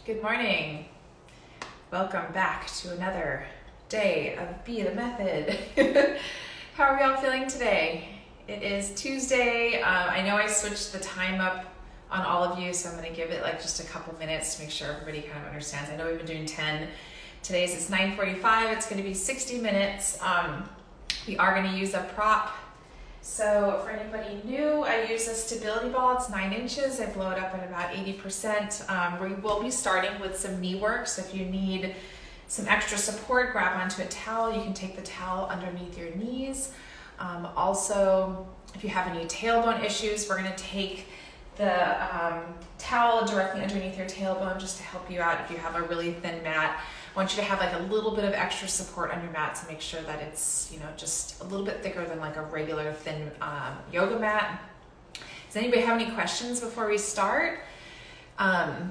Good morning. Welcome back to another day of Be the Method. How are we all feeling today? It is Tuesday. I know I switched the time up on all of you, so I'm going to give it like just a couple minutes to make sure everybody kind of understands. I know we've been doing 10. Today's is 9:45. It's going to be 60 minutes. We are going to use a prop. So for anybody new, I use a stability ball. It's 9 inches. I blow it up at about 80%. We will be starting with some knee work. So if you need some extra support, grab onto a towel. You can take the towel underneath your knees. Also, if you have any tailbone issues, we're going to take the towel directly underneath your tailbone just to help you out if you have a really thin mat. I want you to have like a little bit of extra support on your mat to make sure that it's, just a little bit thicker than like a regular thin yoga mat. Does anybody have any questions before we start? Or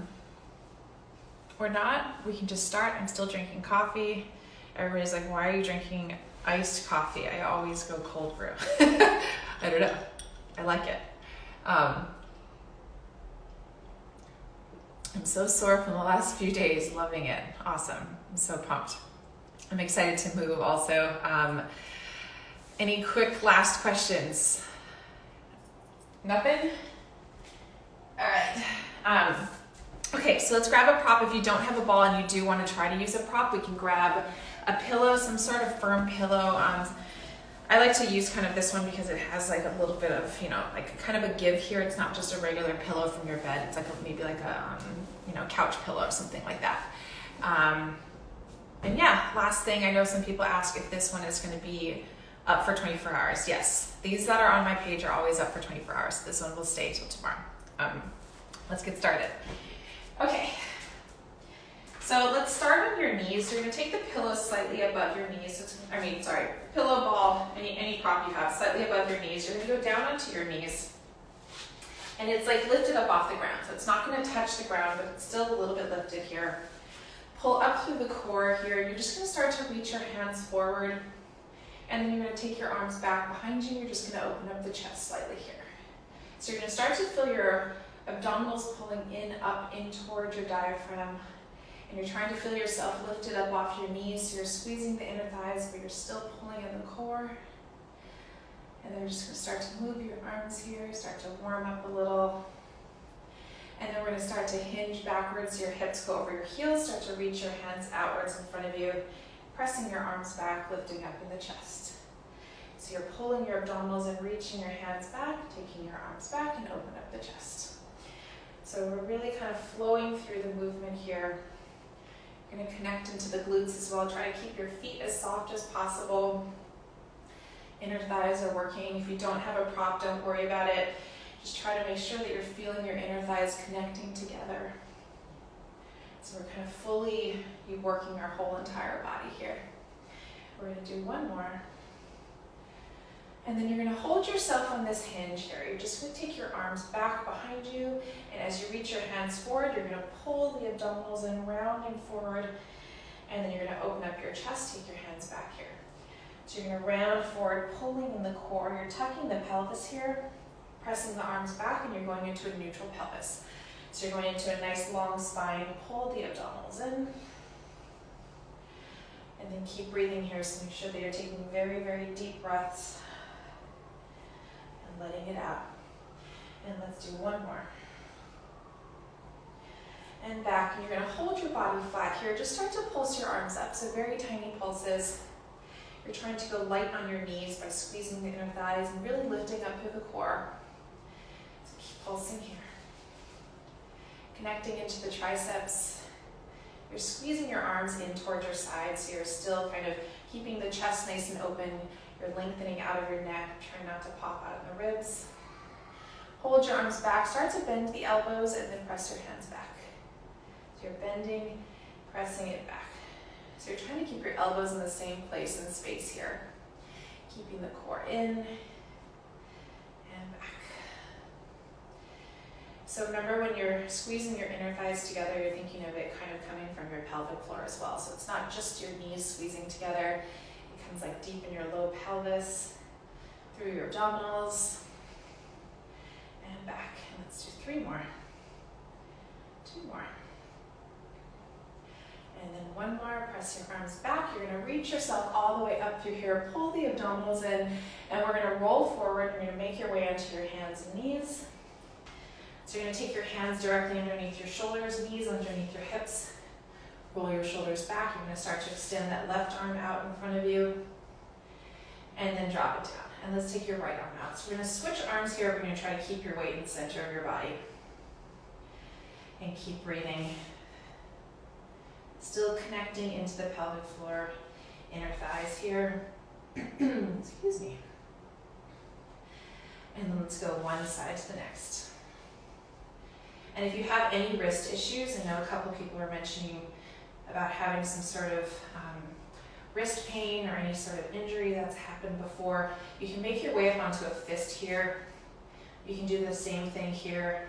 not, we can just start. I'm still drinking coffee. Everybody's like, why are you drinking iced coffee? I always go cold brew. I don't know. I like it. I'm so sore from the last few days, loving it. Awesome. I'm so pumped. I'm excited to move also. Any quick last questions? Nothing? All right. Okay, so let's grab a prop. If you don't have a ball and you do want to try to use a prop, we can grab a pillow, some sort of firm pillow. I like to use kind of this one because it has like a little bit of, like kind of a give here. It's not just a regular pillow from your bed. It's like maybe like a, couch pillow or something like that. And yeah, last thing, I know some people ask if this one is going to be up for 24 hours. Yes, these that are on my page are always up for 24 hours. This one will stay till tomorrow. Let's get started. Okay. So let's start on your knees. You're going to take the pillow slightly above your knees. Pillow ball, any prop you have, slightly above your knees. You're going to go down onto your knees. And it's like lifted up off the ground. So it's not going to touch the ground, but it's still a little bit lifted here. Pull up through the core here. You're just going to start to reach your hands forward. And then you're going to take your arms back behind you. You're just going to open up the chest slightly here. So you're going to start to feel your abdominals pulling up in towards your diaphragm. And you're trying to feel yourself lifted up off your knees. So you're squeezing the inner thighs, but you're still pulling in the core. And then we're just going to start to move your arms here, start to warm up a little. And then we're going to start to hinge backwards. So your hips go over your heels, start to reach your hands outwards in front of you, pressing your arms back, lifting up in the chest. So you're pulling your abdominals and reaching your hands back, taking your arms back, and open up the chest. So we're really kind of flowing through the movement here. You're going to connect into the glutes as well. Try to keep your feet as soft as possible. Inner thighs are working. If you don't have a prop, don't worry about it. Just try to make sure that you're feeling your inner thighs connecting together. So we're kind of fully working our whole entire body here. We're going to do one more. And then you're going to hold yourself on this hinge here. You're just going to take your arms back behind you. And as you reach your hands forward, you're going to pull the abdominals in, rounding forward. And then you're going to open up your chest, take your hands back here. So you're going to round forward, pulling in the core. You're tucking the pelvis here, pressing the arms back, and you're going into a neutral pelvis. So you're going into a nice long spine. Pull the abdominals in. And then keep breathing here. So make sure that you're taking very, very deep breaths. And letting it out. And let's do one more. And back. And you're going to hold your body flat here. Just start to pulse your arms up. So very tiny pulses. You're trying to go light on your knees by squeezing the inner thighs and really lifting up through the core. So keep pulsing here. Connecting into the triceps. You're squeezing your arms in towards your sides, so you're still kind of keeping the chest nice and open. You're lengthening out of your neck, trying not to pop out of the ribs. Hold your arms back. Start to bend the elbows and then press your hands back. So you're bending, pressing it back. So you're trying to keep your elbows in the same place and space here. Keeping the core in and back. So remember, when you're squeezing your inner thighs together, you're thinking of it kind of coming from your pelvic floor as well. So it's not just your knees squeezing together. It comes like deep in your low pelvis, through your abdominals, and back. And let's do 3 more. 2 more. And then one more, press your arms back. You're gonna reach yourself all the way up through here, pull the abdominals in, and we're gonna roll forward. You're gonna make your way onto your hands and knees. So you're gonna take your hands directly underneath your shoulders, knees underneath your hips. Roll your shoulders back. You're gonna start to extend that left arm out in front of you. And then drop it down. And let's take your right arm out. So we're gonna switch arms here. We're gonna try to keep your weight in the center of your body. And keep breathing. Still connecting into the pelvic floor, inner thighs here. Excuse me. And then let's go one side to the next. And if you have any wrist issues, I know a couple people are mentioning about having some sort of wrist pain or any sort of injury that's happened before, you can make your way up onto a fist here. You can do the same thing here.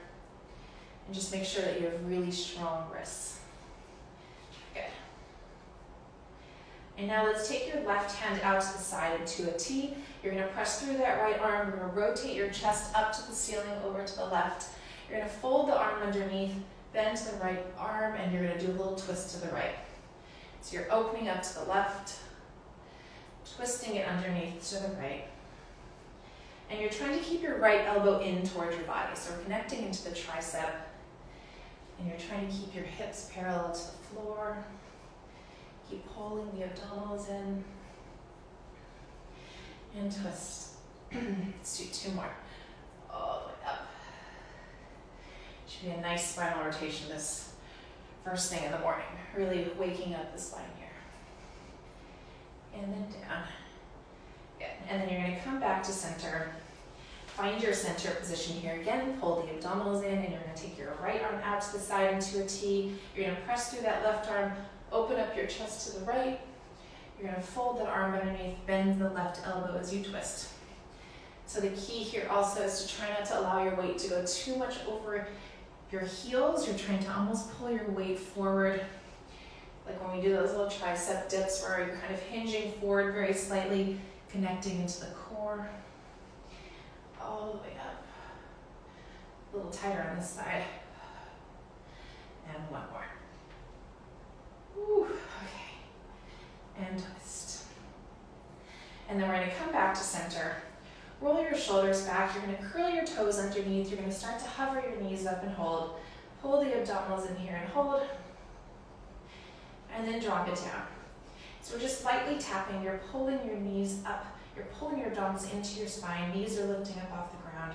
And just make sure that you have really strong wrists. Good. And now let's take your left hand out to the side into a T. You're going to press through that right arm. You're going to rotate your chest up to the ceiling, over to the left. You're going to fold the arm underneath, bend to the right arm, and you're going to do a little twist to the right. So you're opening up to the left, twisting it underneath to the right. And you're trying to keep your right elbow in towards your body. So we're connecting into the tricep. And you're trying to keep your hips parallel to the floor. Keep pulling the abdominals in. And twist. Let's do two more. All the way up. Should be a nice spinal rotation this first thing in the morning. Really waking up the spine here. And then down. Good. And then you're going to come back to center. Find your center position here again. Pull the abdominals in, and you're going to take your right arm out to the side into a T. You're going to press through that left arm, open up your chest to the right. You're going to fold that arm underneath, bend the left elbow as you twist. So the key here also is to try not to allow your weight to go too much over your heels. You're trying to almost pull your weight forward. Like when we do those little tricep dips where you're kind of hinging forward very slightly, connecting into the core. All the way up. A little tighter on this side. And one more. Whew, okay. And twist. And then we're going to come back to center. Roll your shoulders back. You're going to curl your toes underneath. You're going to start to hover your knees up and hold. Pull the abdominals in here and hold. And then drop it down. So we're just lightly tapping. You're pulling your knees up. You're pulling your abdominals into your spine. Knees are lifting up off the ground.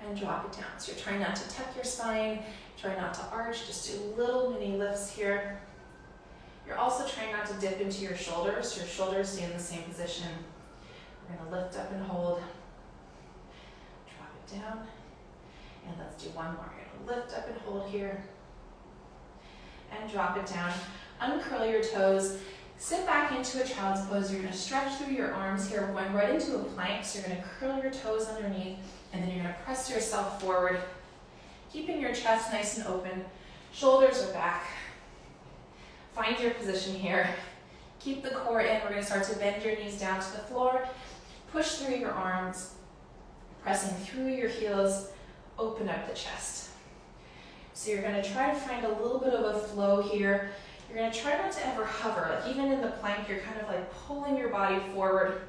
And drop it down. So you're trying not to tuck your spine. Try not to arch. Just do little mini lifts here. You're also trying not to dip into your shoulders. Your shoulders stay in the same position. We're going to lift up and hold. Drop it down. And let's do one more. You're going to lift up and hold here. And drop it down. Uncurl your toes. Sit back into a child's pose. You're going to stretch through your arms here. We're going right into a plank. So you're going to curl your toes underneath. And then you're going to press yourself forward. Keeping your chest nice and open. Shoulders are back. Find your position here. Keep the core in. We're going to start to bend your knees down to the floor. Push through your arms. Pressing through your heels. Open up the chest. So you're going to try to find a little bit of a flow here. You're going to try not to ever hover. Like even in the plank, you're kind of like pulling your body forward,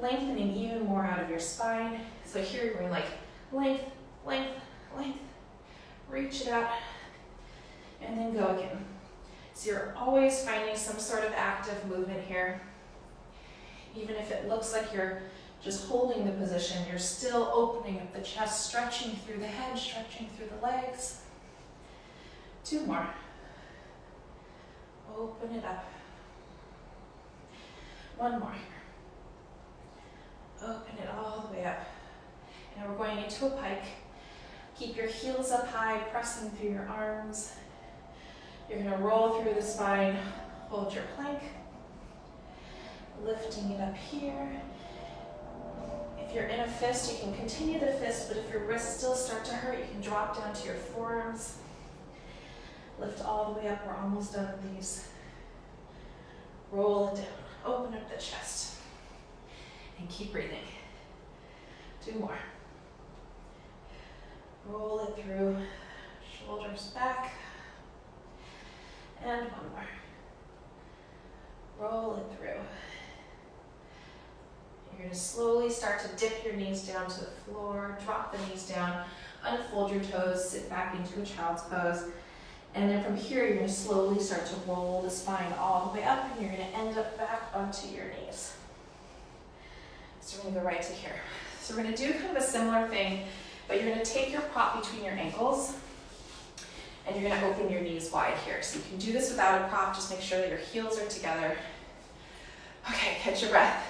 lengthening even more out of your spine. So here you're going like length, length, length. Reach it out, and then go again. So you're always finding some sort of active movement here. Even if it looks like you're just holding the position, you're still opening up the chest, stretching through the head, stretching through the legs. Two more. Open it up. One more here. Open it all the way up. And we're going into a pike. Keep your heels up high, pressing through your arms. You're going to roll through the spine. Hold your plank. Lifting it up here. If you're in a fist, you can continue the fist, but if your wrists still start to hurt, you can drop down to your forearms. Lift all the way up. We're almost done with these. Roll it down. Open up the chest. And keep breathing. Two more. Roll it through. Shoulders back. And one more. Roll it through. You're going to slowly start to dip your knees down to the floor, drop the knees down, unfold your toes, sit back into a child's pose. And then from here, you're going to slowly start to roll the spine all the way up, and you're going to end up back onto your knees. So we're going to go right to here. So we're going to do kind of a similar thing, but you're going to take your prop between your ankles, and you're going to open your knees wide here. So you can do this without a prop, just make sure that your heels are together. Okay, catch your breath.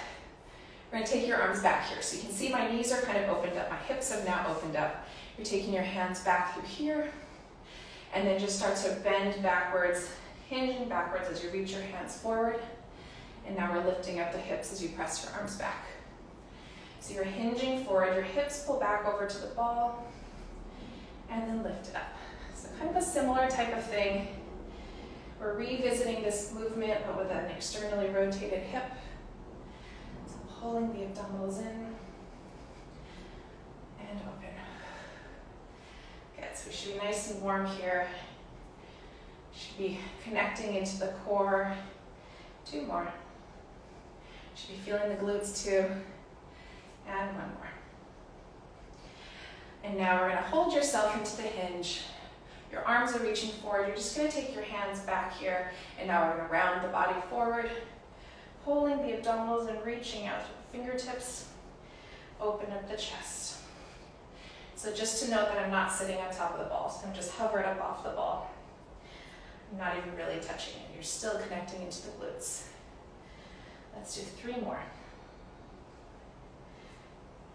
We're going to take your arms back here. So you can see my knees are kind of opened up, my hips have now opened up. You're taking your hands back through here, and then just start to bend backwards, hinging backwards as you reach your hands forward. And now we're lifting up the hips as you press your arms back. So you're hinging forward, your hips pull back over to the ball, and then lift it up. So kind of a similar type of thing. We're revisiting this movement, but with an externally rotated hip. So pulling the abdominals in and open. Good, so we should be nice and warm here. Should be connecting into the core. 2 more. Should be feeling the glutes too. And 1 more. And now we're going to hold yourself into the hinge. Your arms are reaching forward. You're just going to take your hands back here. And now we're going to round the body forward, pulling the abdominals and reaching out to the fingertips. Open up the chest. So just to note that I'm not sitting on top of the ball. So I'm just hovered up off the ball. I'm not even really touching it. You're still connecting into the glutes. Let's do 3 more.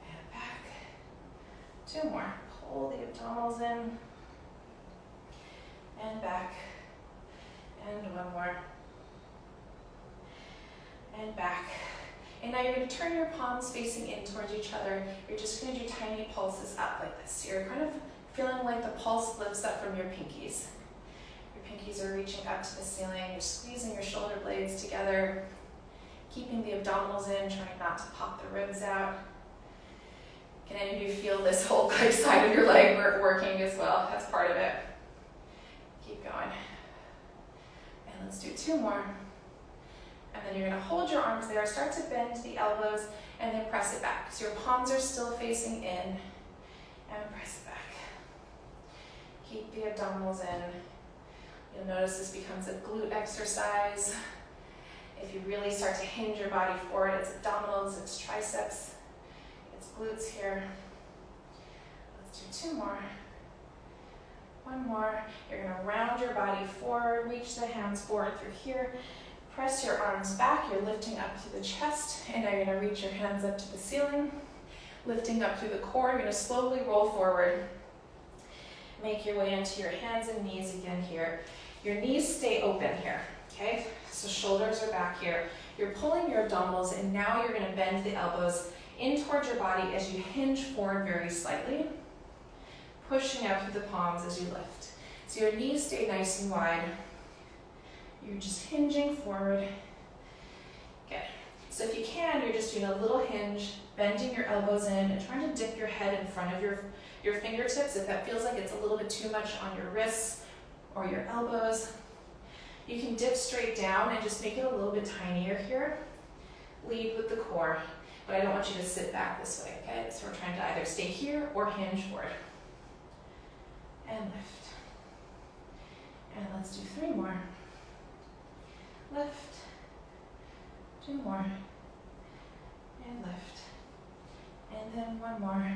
And back. 2 more. Pull the abdominals in. And back. And 1 more. And back. And now you're going to turn your palms facing in towards each other. You're just going to do tiny pulses up like this. So you're kind of feeling like the pulse lifts up from your pinkies. Your pinkies are reaching up to the ceiling. You're squeezing your shoulder blades together, keeping the abdominals in, trying not to pop the ribs out. Can any of you feel this whole side of your leg working as well? That's part of it. Keep going. And let's do 2 more. And then you're going to hold your arms there, start to bend the elbows, and then press it back. So your palms are still facing in, and press it back. Keep the abdominals in. You'll notice this becomes a glute exercise. If you really start to hinge your body forward, it's abdominals, it's triceps, it's glutes here. Let's do 2 more. 1 more. You're going to round your body forward, reach the hands forward through here. Press your arms back, you're lifting up to the chest, and now you're going to reach your hands up to the ceiling, lifting up through the core. You're going to slowly roll forward. Make your way into your hands and knees again here. Your knees stay open here, okay? So shoulders are back here. You're pulling your abdominals, and now you're going to bend the elbows in towards your body as you hinge forward very slightly, pushing out through the palms as you lift. So your knees stay nice and wide. You're just hinging forward. Good. So if you can, you're just doing a little hinge, bending your elbows in, and trying to dip your head in front of your fingertips. If that feels like it's a little bit too much on your wrists or your elbows, you can dip straight down and just make it a little bit tinier here. Lead with the core, but I don't want you to sit back this way, okay? So we're trying to either stay here or hinge forward. And lift. And let's do 3 more. Lift, 2 more, and lift, and then 1 more.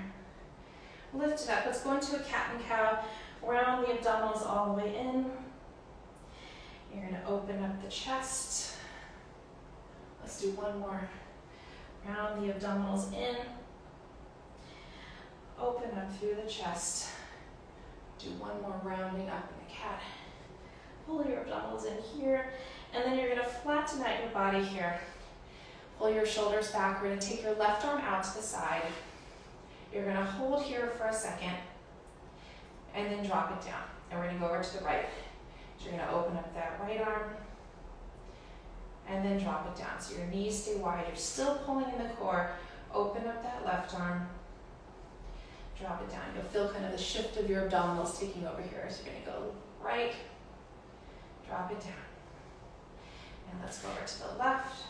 Lift it up. Let's go into a cat and cow. Round the abdominals all the way in. You're going to open up the chest. Let's do 1 more. Round the abdominals in. Open up through the chest. Do 1 more rounding up in the cat. Pull your abdominals in here. And then you're going to flatten out your body here. Pull your shoulders back. We're going to take your left arm out to the side. You're going to hold here for a second, and then drop it down. And we're going to go over to the right. So you're going to open up that right arm, and then drop it down. So your knees stay wide. You're still pulling in the core. Open up that left arm. Drop it down. You'll feel kind of the shift of your abdominals taking over here. So you're going to go right, Drop it down. And let's go over to the left.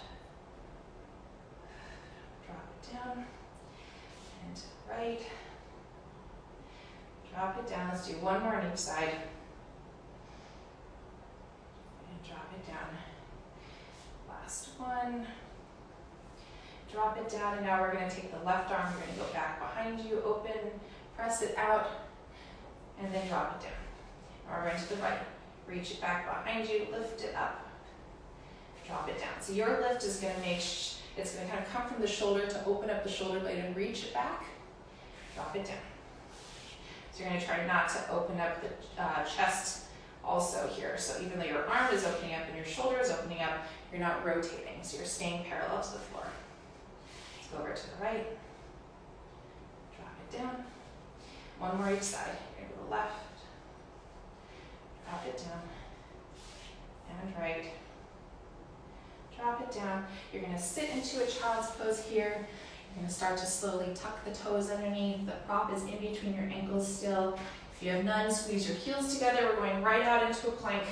Drop it down. And right. Drop it down. Let's do one more on each side. And drop it down. Last one. Drop it down, and now we're going to take the left arm, we're going to go back behind you, open, press it out, and then drop it down. Now we're going to the right. Reach it back behind you, lift it up, drop it down. So your lift is going to it's going to kind of come from the shoulder to open up the shoulder blade and reach it back, drop it down. So you're going to try not to open up the chest also here. So even though your arm is opening up and your shoulder is opening up, you're not rotating, so you're staying parallel to the floor. Let's go over to the right, drop it down. One more each side. You're going to go to the left, drop it down, and right. Drop it down. You're going to sit into a child's pose here. You're going to start to slowly tuck the toes underneath. The prop is in between your ankles still. If you have none, squeeze your heels together. We're going right out into a plank.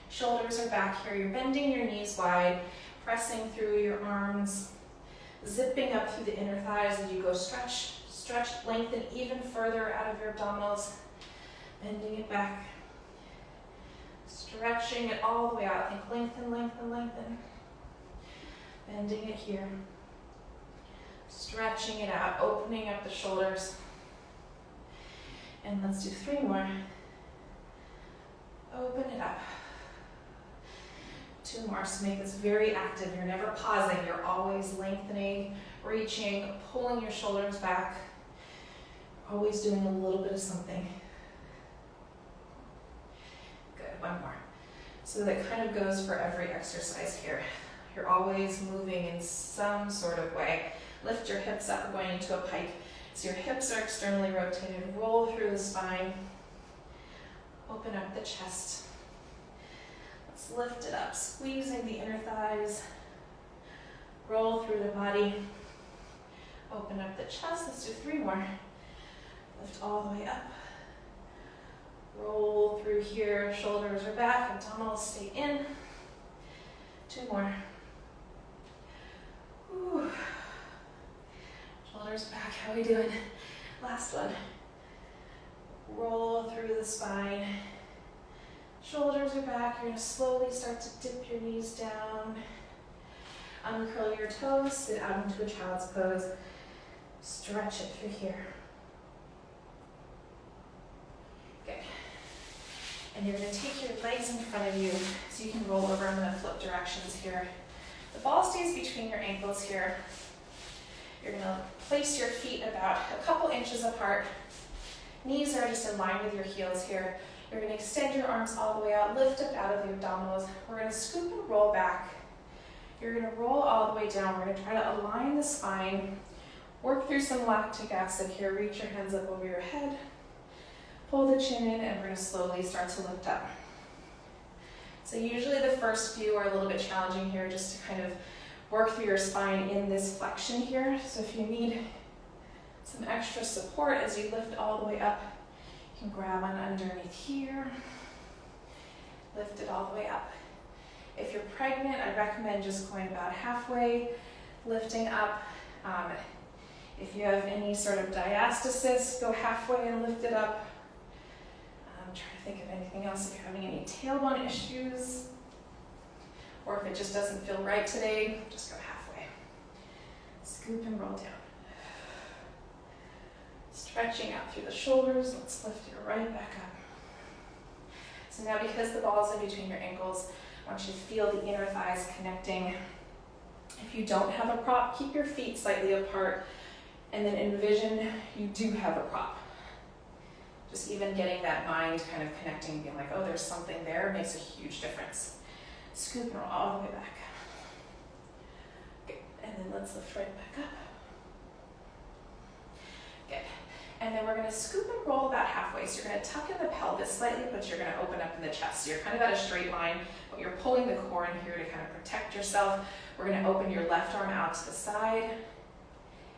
Shoulders are back here. You're bending your knees wide, pressing through your arms, zipping up through the inner thighs as you go stretch, lengthen even further out of your abdominals, bending it back. Stretching it all the way out. Think lengthen, lengthen, lengthen. Bending it here. Stretching it out, opening up the shoulders. And let's do 3 more. Open it up. 2 more. So make this very active. You're never pausing. You're always lengthening, reaching, pulling your shoulders back. Always doing a little bit of something. Good. 1 more. So that kind of goes for every exercise here. You're always moving in some sort of way. Lift your hips up, going into a pike. So your hips are externally rotated. Roll through the spine. Open up the chest. Let's lift it up, squeezing the inner thighs. Roll through the body. Open up the chest. Let's do 3 more. Lift all the way up. Roll through here, shoulders are back, abdominals stay in. 2 more. Whew. Shoulders back, how are we doing? Last one. Roll through the spine. Shoulders are back, you're going to slowly start to dip your knees down. Uncurl your toes, sit out into a child's pose. Stretch it through here. Good. And you're going to take your legs in front of you so you can roll over. I'm going to flip directions here. The ball stays between your ankles here. You're going to place your feet about a couple inches apart. Knees are just in line with your heels here. You're going to extend your arms all the way out, lift up out of the abdominals. We're going to scoop and roll back. You're going to roll all the way down. We're going to try to align the spine. Work through some lactic acid here. Reach your hands up over your head. Pull the chin in, and we're going to slowly start to lift up. So usually the first few are a little bit challenging here, just to kind of work through your spine in this flexion here. So if you need some extra support as you lift all the way up, you can grab on underneath here. Lift it all the way up. If you're pregnant, I recommend just going about halfway, lifting up. If you have any sort of diastasis, go halfway and lift it up. I'm trying to think of anything else. If you're having any tailbone issues, or if it just doesn't feel right today, just go halfway. Scoop and roll down. Stretching out through the shoulders. Let's lift it right back up. So now, because the ball is in between your ankles, I want you to feel the inner thighs connecting. If you don't have a prop, keep your feet slightly apart, and then envision you do have a prop. Just even getting that mind kind of connecting, being like, oh, there's something there, makes a huge difference. Scoop and roll all the way back. Good. And then let's lift right back up. Good. And then we're going to scoop and roll about halfway. So you're going to tuck in the pelvis slightly, but you're going to open up in the chest. So you're kind of at a straight line, but you're pulling the core in here to kind of protect yourself. We're going to open your left arm out to the side,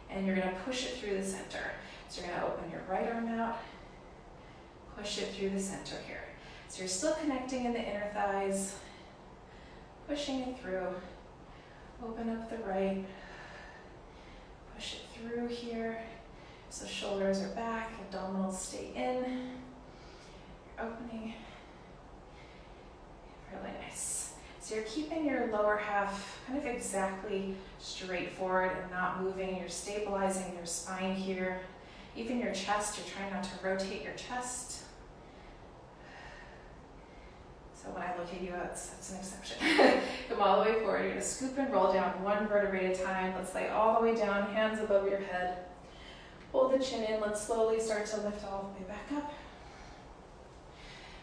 and you're going to push it through the center. So you're going to open your right arm out, push it through the center here. So you're still connecting in the inner thighs, pushing it through. Open up the right, push it through here. So shoulders are back, abdominals stay in. You're opening. Really nice. So you're keeping your lower half kind of exactly straight forward and not moving. You're stabilizing your spine here. Even your chest, you're trying not to rotate your chest. So when I look at you, that's an exception. Come all the way forward. You're going to scoop and roll down one vertebrae at a time. Let's lay all the way down, hands above your head. Hold the chin in. Let's slowly start to lift all the way back up.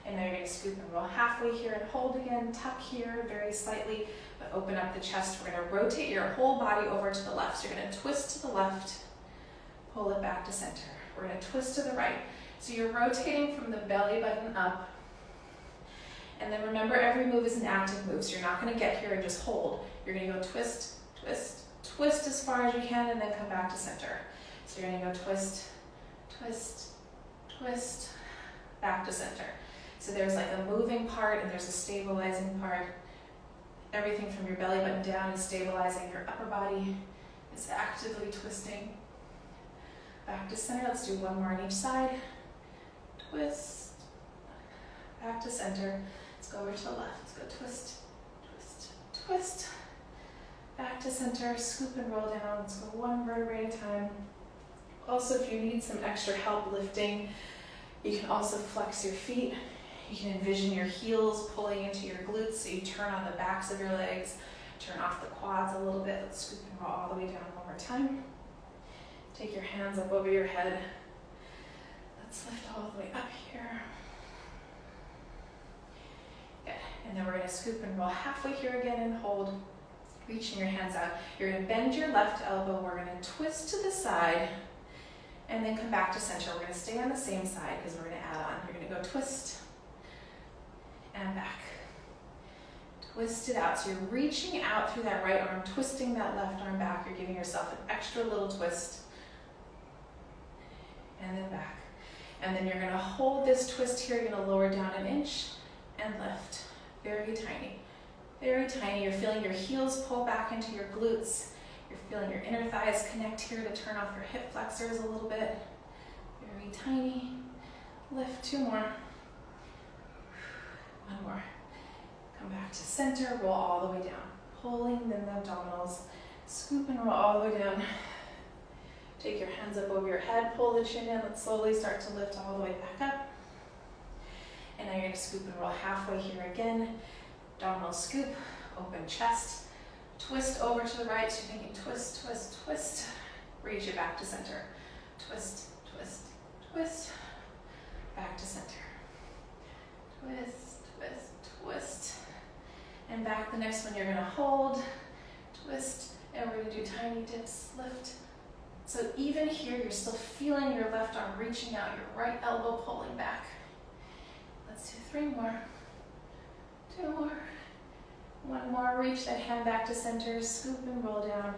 And now you're going to scoop and roll halfway here and hold again. Tuck here very slightly, but open up the chest. We're going to rotate your whole body over to the left. So you're going to twist to the left, pull it back to center. We're going to twist to the right. So you're rotating from the belly button up. And then remember, every move is an active move, so you're not going to get here and just hold. You're going to go twist, twist, twist as far as you can, and then come back to center. So you're going to go twist, twist, twist, back to center. So there's like a moving part and there's a stabilizing part. Everything from your belly button down is stabilizing. Your upper body is actively twisting. Back to center. Let's do one more on each side. Twist, back to center. Let's go over to the left. Let's go twist, twist, twist. Back to center, scoop and roll down. Let's go one vertebrae at a time. Also, if you need some extra help lifting, you can also flex your feet. You can envision your heels pulling into your glutes, so you turn on the backs of your legs, turn off the quads a little bit. Let's scoop and roll all the way down one more time. Take your hands up over your head. Let's lift all the way up here. Good. And then we're going to scoop and roll halfway here again and hold, reaching your hands out. You're going to bend your left elbow. We're going to twist to the side and then come back to center. We're going to stay on the same side because we're going to add on. You're going to go twist and back. Twist it out. So you're reaching out through that right arm, twisting that left arm back. You're giving yourself an extra little twist. And then back. And then you're going to hold this twist here. You're going to lower down an inch and lift. Very tiny. Very tiny. You're feeling your heels pull back into your glutes. You're feeling your inner thighs connect here to turn off your hip flexors a little bit. Very tiny. Lift. Two more. One more. Come back to center. Roll all the way down. Pulling in the abdominals. Scoop and roll all the way down. Take your hands up over your head, pull the chin in. Let's slowly start to lift all the way back up. And now you're going to scoop and roll halfway here again. Abdominal scoop, open chest, twist over to the right. So you're thinking twist, twist, twist. Reach it back to center. Twist, twist, twist. Back to center. Twist, twist, twist. And back. The next one you're going to hold, twist, and we're going to do tiny dips, lift. So even here, you're still feeling your left arm reaching out, your right elbow pulling back. Let's do three more, two more, one more. Reach that hand back to center, scoop and roll down.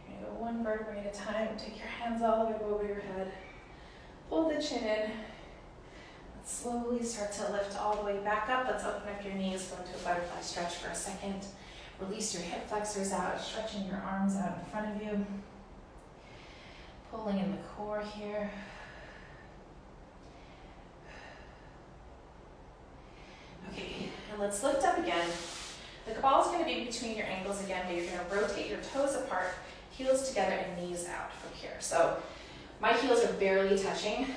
You're gonna go one vertebrae at a time. Take your hands all the way over your head. Pull the chin in. Let's slowly start to lift all the way back up. Let's open up your knees, go into a butterfly stretch for a second. Release your hip flexors out, stretching your arms out in front of you. Pulling in the core here. Okay, and let's lift up again. The ball is going to be between your ankles again, but you're going to rotate your toes apart, heels together, and knees out from here. So my heels are barely touching.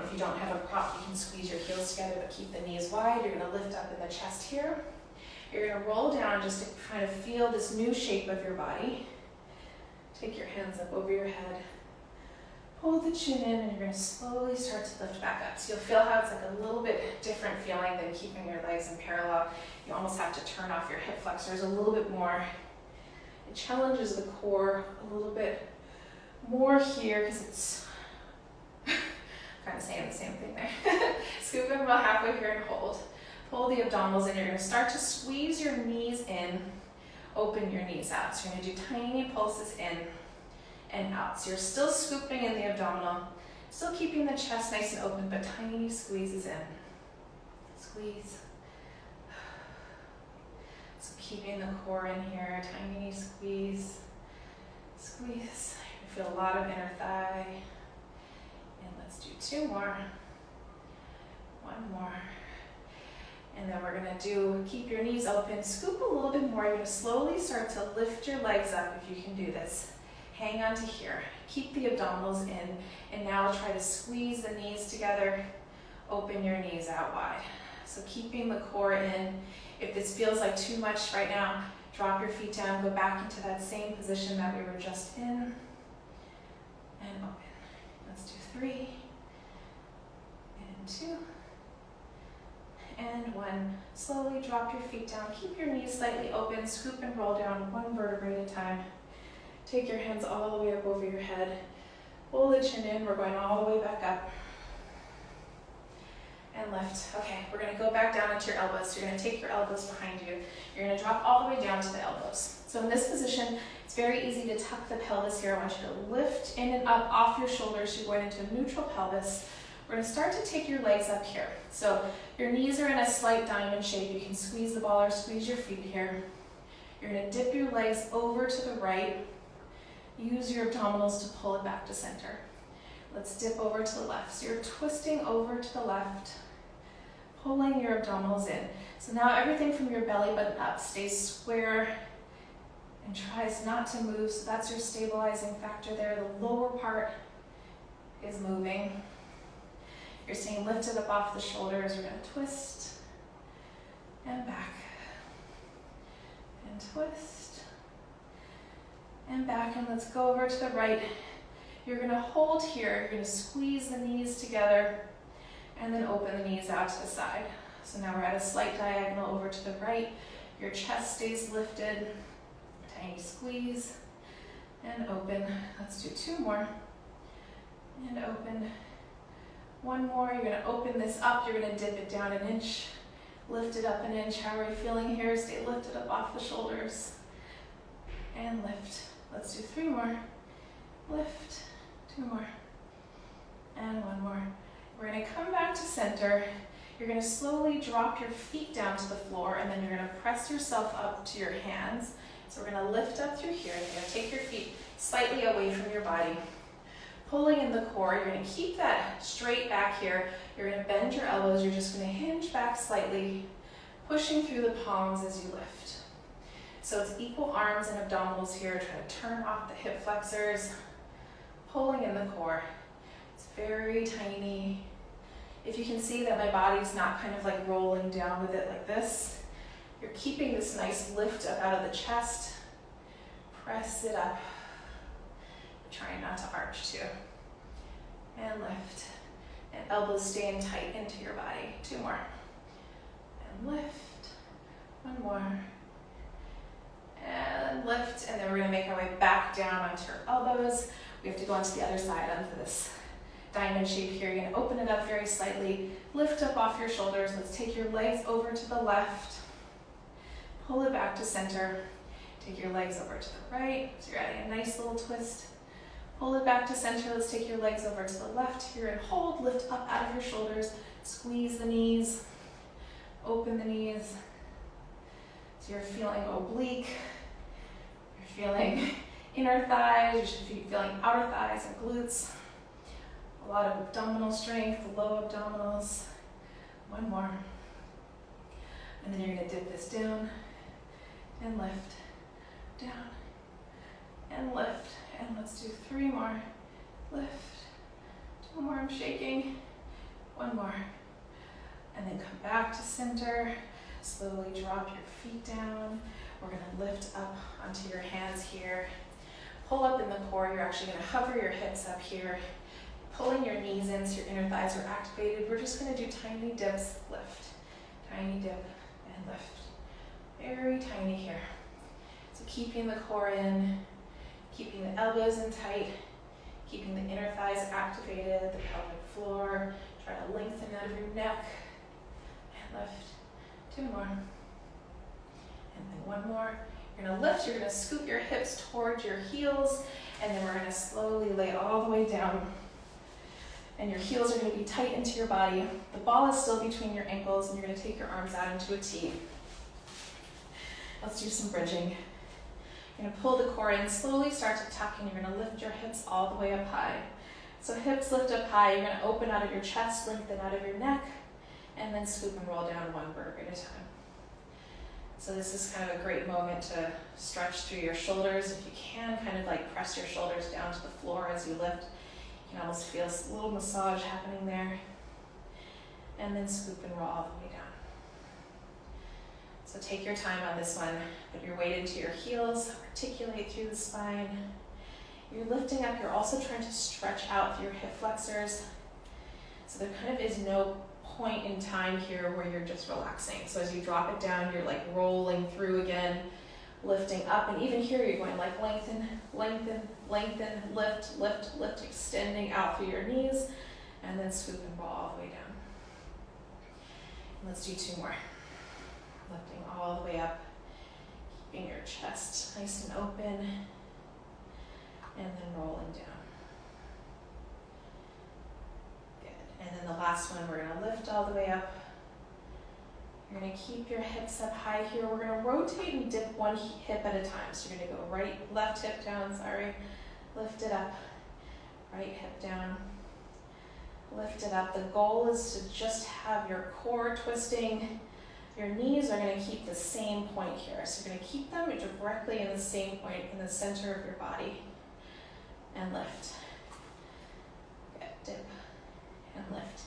If you don't have a prop, you can squeeze your heels together, but keep the knees wide. You're going to lift up in the chest here. You're going to roll down just to kind of feel this new shape of your body. Take your hands up over your head. Pull the chin in, and you're going to slowly start to lift back up. So you'll feel how it's like a little bit different feeling than keeping your legs in parallel. You almost have to turn off your hip flexors a little bit more. It challenges the core a little bit more here because it's kind of saying the same thing there. Scoop and roll halfway here and hold. Pull the abdominals in. You're going to start to squeeze your knees in, open your knees out. So you're going to do tiny pulses in and out. So you're still scooping in the abdominal, still keeping the chest nice and open, but tiny squeezes in. squeeze. So keeping the core in here, tiny squeeze, squeeze. You feel a lot of inner thigh. And let's do 2 more. 1 more. And then we're gonna do, keep your knees open, scoop a little bit more. You're gonna slowly start to lift your legs up if you can do this. Hang on to here. Keep the abdominals in. And now try to squeeze the knees together. Open your knees out wide. So keeping the core in. If this feels like too much right now, drop your feet down, go back into that same position that we were just in. And open. Let's do 3. And 2. And 1. Slowly drop your feet down. Keep your knees slightly open. Scoop and roll down 1 vertebrae at a time. Take your hands all the way up over your head. Pull the chin in. We're going all the way back up. And lift. Okay, we're going to go back down into your elbows. So you're going to take your elbows behind you. You're going to drop all the way down to the elbows. So in this position, it's very easy to tuck the pelvis here. I want you to lift in and up off your shoulders. You're going into a neutral pelvis. We're going to start to take your legs up here. So your knees are in a slight diamond shape. You can squeeze the ball or squeeze your feet here. You're going to dip your legs over to the right. Use your abdominals to pull it back to center. Let's dip over to the left. So you're twisting over to the left, pulling your abdominals in. So now everything from your belly button up stays square and tries not to move. So that's your stabilizing factor there. The lower part is moving. You're staying lifted up off the shoulders. We're going to twist and back and twist and back. And let's go over to the right. You're going to hold here. You're going to squeeze the knees together and then open the knees out to the side. So now we're at a slight diagonal over to the right. Your chest stays lifted. Tiny squeeze and open. Let's do 2 more and open. 1 more. You're going to open this up. You're going to dip it down 1 inch. Lift it up 1 inch. How are you feeling here? Stay lifted up off the shoulders. And lift. Let's do 3 more. Lift. 2 more. And 1 more. We're going to come back to center. You're going to slowly drop your feet down to the floor, and then you're going to press yourself up to your hands. So we're going to lift up through here. You're going to take your feet slightly away from your body. Pulling in the core, you're going to keep that straight back here. You're going to bend your elbows. You're just going to hinge back slightly, pushing through the palms as you lift. So it's equal arms and abdominals here. Try to turn off the hip flexors, pulling in the core. It's very tiny. If you can see that my body's not kind of like rolling down with it like this, you're keeping this nice lift up out of the chest. Press it up. Trying not to arch too. And lift. And elbows staying tight into your body. 2 more. And lift. 1 more. And lift. And then we're going to make our way back down onto your elbows. We have to go onto the other side, onto this diamond shape here. You're going to open it up very slightly. Lift up off your shoulders. Let's take your legs over to the left. Pull it back to center. Take your legs over to the right. So you're adding a nice little twist. Pull it back to center. Let's take your legs over to the left here and hold. Lift up out of your shoulders. Squeeze the knees. Open the knees. So you're feeling oblique. You're feeling inner thighs. You should be feeling outer thighs and glutes. A lot of abdominal strength, low abdominals. 1 more. And then you're going to dip this down and lift. Down and lift. And let's do 3 more. Lift. 2 more. I'm shaking. 1 more. And then come back to center. Slowly drop your feet down. We're going to lift up onto your hands here. Pull up in the core. You're actually going to hover your hips up here. Pulling your knees in so your inner thighs are activated. We're just going to do tiny dips. Lift. Tiny dip and lift. Very tiny here. So keeping the core in. Keeping the elbows in tight, keeping the inner thighs activated, the pelvic floor. Try to lengthen out of your neck. And lift. 2 more. And then 1 more. You're going to lift. You're going to scoot your hips towards your heels. And then we're going to slowly lay all the way down. And your heels are going to be tight into your body. The ball is still between your ankles, and you're going to take your arms out into a T. Let's do some bridging. You're going to pull the core in, slowly start to tuck, and you're going to lift your hips all the way up high. So hips lift up high, you're going to open out of your chest, lengthen out of your neck, and then scoop and roll down one vertebrae at a time. So this is kind of a great moment to stretch through your shoulders. If you can, kind of like press your shoulders down to the floor as you lift. You can almost feel a little massage happening there. And then scoop and roll all the way down. So take your time on this one. Put your weight into your heels, articulate through the spine. You're lifting up, you're also trying to stretch out through your hip flexors. So there kind of is no point in time here where you're just relaxing. So as you drop it down, you're like rolling through again, lifting up, and even here you're going like lengthen, lengthen, lengthen, lift, lift, lift, extending out through your knees, and then scoop and roll all the way down. And let's do two more. Lifting all the way up, keeping your chest nice and open, and then rolling down. Good. And then the last one, we're going to lift all the way up. You're going to keep your hips up high here. We're going to rotate and dip one hip at a time. So you're going to go left hip down, lift it up, right hip down, lift it up. The goal is to just have your core twisting. Your knees are going to keep the same point here. So you're going to keep them directly in the same point in the center of your body. And lift. Good. Dip and lift.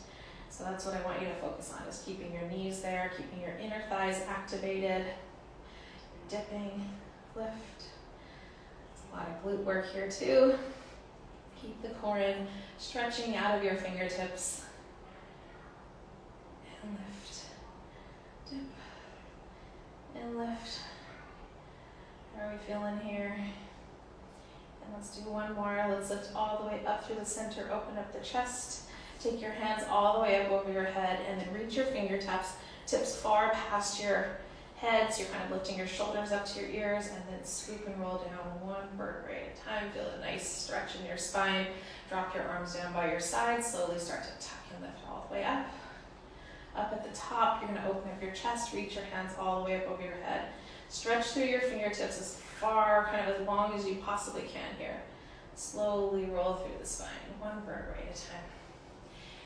So that's what I want you to focus on, is keeping your knees there, keeping your inner thighs activated. You're dipping, lift. There's a lot of glute work here too. Keep the core in, stretching out of your fingertips. And lift. Dip and lift. How are we feeling here? And let's do one more. Let's lift all the way up through the center, open up the chest. Take your hands all the way up over your head, and then reach your fingertips far past your head. So you're kind of lifting your shoulders up to your ears, and then scoop and roll down one vertebrae at a time. Feel a nice stretch in your spine. Drop your arms down by your side. Slowly start to tuck and lift all the way up. Up at the top, you're going to open up your chest, reach your hands all the way up over your head. Stretch through your fingertips as far, kind of as long as you possibly can here. Slowly roll through the spine, one vertebrae at a time.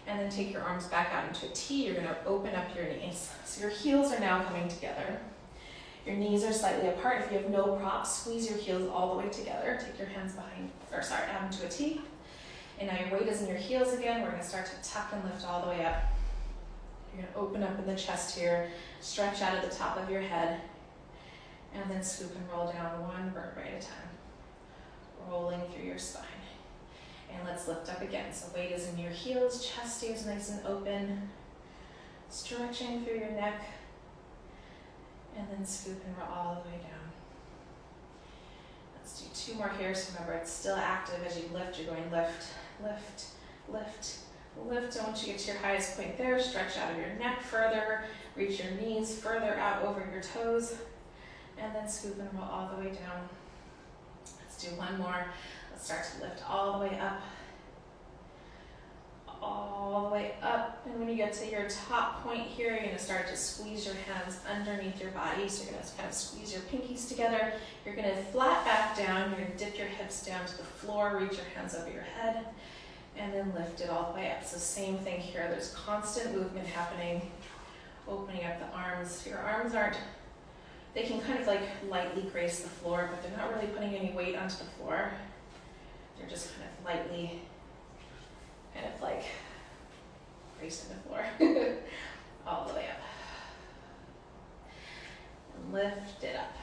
And then take your arms back out into a T. You're going to open up your knees. So your heels are now coming together. Your knees are slightly apart. If you have no props, squeeze your heels all the way together. Take your hands out into a T. And now your weight is in your heels again. We're going to start to tuck and lift all the way up. You're going to open up in the chest here, stretch out at the top of your head, and then scoop and roll down one vertebrae at a time, rolling through your spine. And let's lift up again. So weight is in your heels, chest stays nice and open, stretching through your neck, and then scoop and roll all the way down. Let's do two more here. So remember, it's still active as you lift. You're going lift, lift, lift, lift. And once you get to your highest point there, stretch out of your neck further, reach your knees further out over your toes, and then scoop and roll all the way down. Let's do one more. Let's start to lift all the way up, and when you get to your top point here, you're going to start to squeeze your hands underneath your body. So you're going to kind of squeeze your pinkies together. You're going to flat back down. You're going to dip your hips down to the floor, reach your hands over your head, and then lift it all the way up. So same thing here. There's constant movement happening, opening up the arms. Your arms they can kind of like lightly grace the floor, but they're not really putting any weight onto the floor. They're just kind of lightly, kind of like gracing the floor all the way up. And lift it up.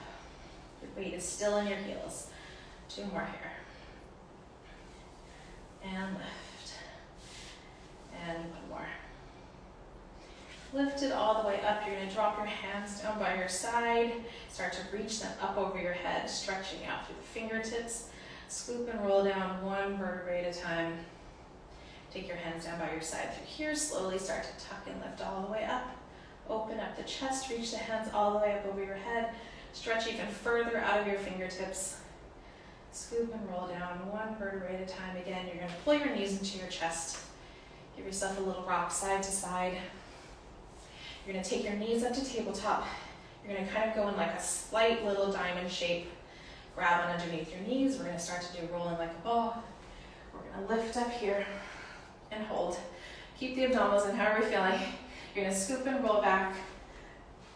Your weight is still in your heels. Two more here. And lift. And one more. Lift it all the way up. You're going to drop your hands down by your side. Start to reach them up over your head, stretching out through the fingertips. Scoop and roll down one vertebrae at a time. Take your hands down by your side through here. Slowly start to tuck and lift all the way up. Open up the chest. Reach the hands all the way up over your head. Stretch even further out of your fingertips. Scoop and roll down one vertebrae at a time. Again, you're going to pull your knees into your chest. Give yourself a little rock side to side. You're gonna take your knees up to tabletop. You're gonna kind of go in like a slight little diamond shape. Grab on underneath your knees. We're gonna start to do rolling like a ball. We're gonna lift up here and hold. Keep the abdominals in, however you're feeling. You're gonna scoop and roll back,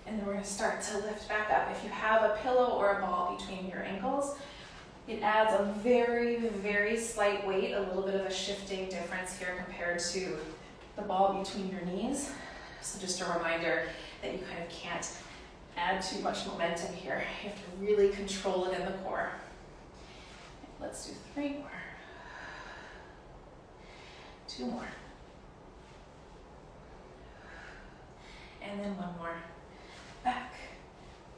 and then we're gonna start to lift back up. If you have a pillow or a ball between your ankles, it adds a very, very slight weight, a little bit of a shifting difference here compared to the ball between your knees. So just a reminder that you kind of can't add too much momentum here. You have to really control it in the core. Let's do 3 more. 2 more. And then 1 more. Back.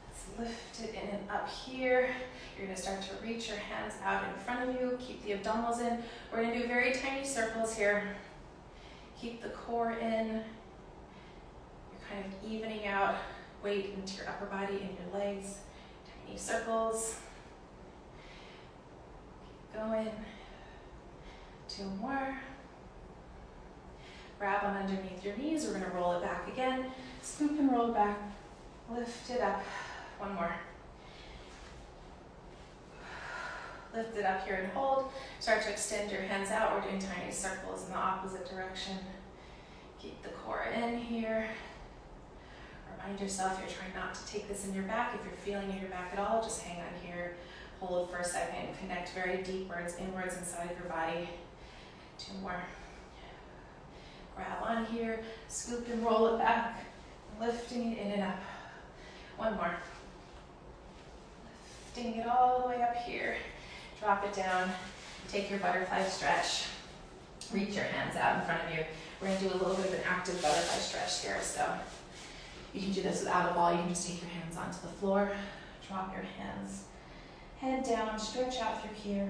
Let's lift it in and up here. You're gonna start to reach your hands out in front of you. Keep the abdominals in. We're gonna do very tiny circles here. Keep the core in. Kind of evening out weight into your upper body and your legs. Tiny circles. Keep going. 2 more. Grab on underneath your knees. We're going to roll it back again. Scoop and roll back. Lift it up. 1 more. Lift it up here and hold. Start to extend your hands out. We're doing tiny circles in the opposite direction. Keep the core in here. Remind yourself you're trying not to take this in your back. If you're feeling in your back at all, just hang on here. Hold for a second. Connect very deepwards, inwards inside of your body. 2 more. Grab on here. Scoop and roll it back. Lifting it in and up. 1 more. Lifting it all the way up here. Drop it down. Take your butterfly stretch. Reach your hands out in front of you. We're going to do a little bit of an active butterfly stretch here. So you can do this without a ball. You can just take your hands onto the floor. Drop your hands. Head down. Stretch out through here.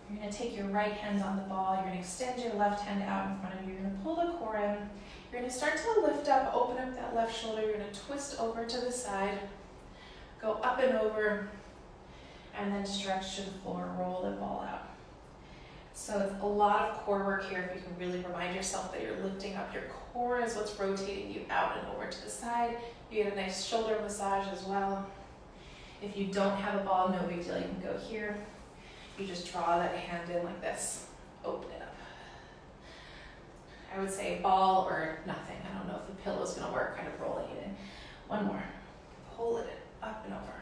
You're going to take your right hand on the ball. You're going to extend your left hand out in front of you. You're going to pull the core in. You're going to start to lift up, open up that left shoulder. You're going to twist over to the side. Go up and over. And then stretch to the floor. Roll the ball out. So it's a lot of core work here. If you can really remind yourself that you're lifting up your core is what's rotating you out and over to the side. You get a nice shoulder massage as well. If you don't have a ball, no big deal. You can go here. You just draw that hand in like this. Open it up. I would say ball or nothing. I don't know if the pillow is going to work, kind of rolling it in. 1 more. Pull it up and over.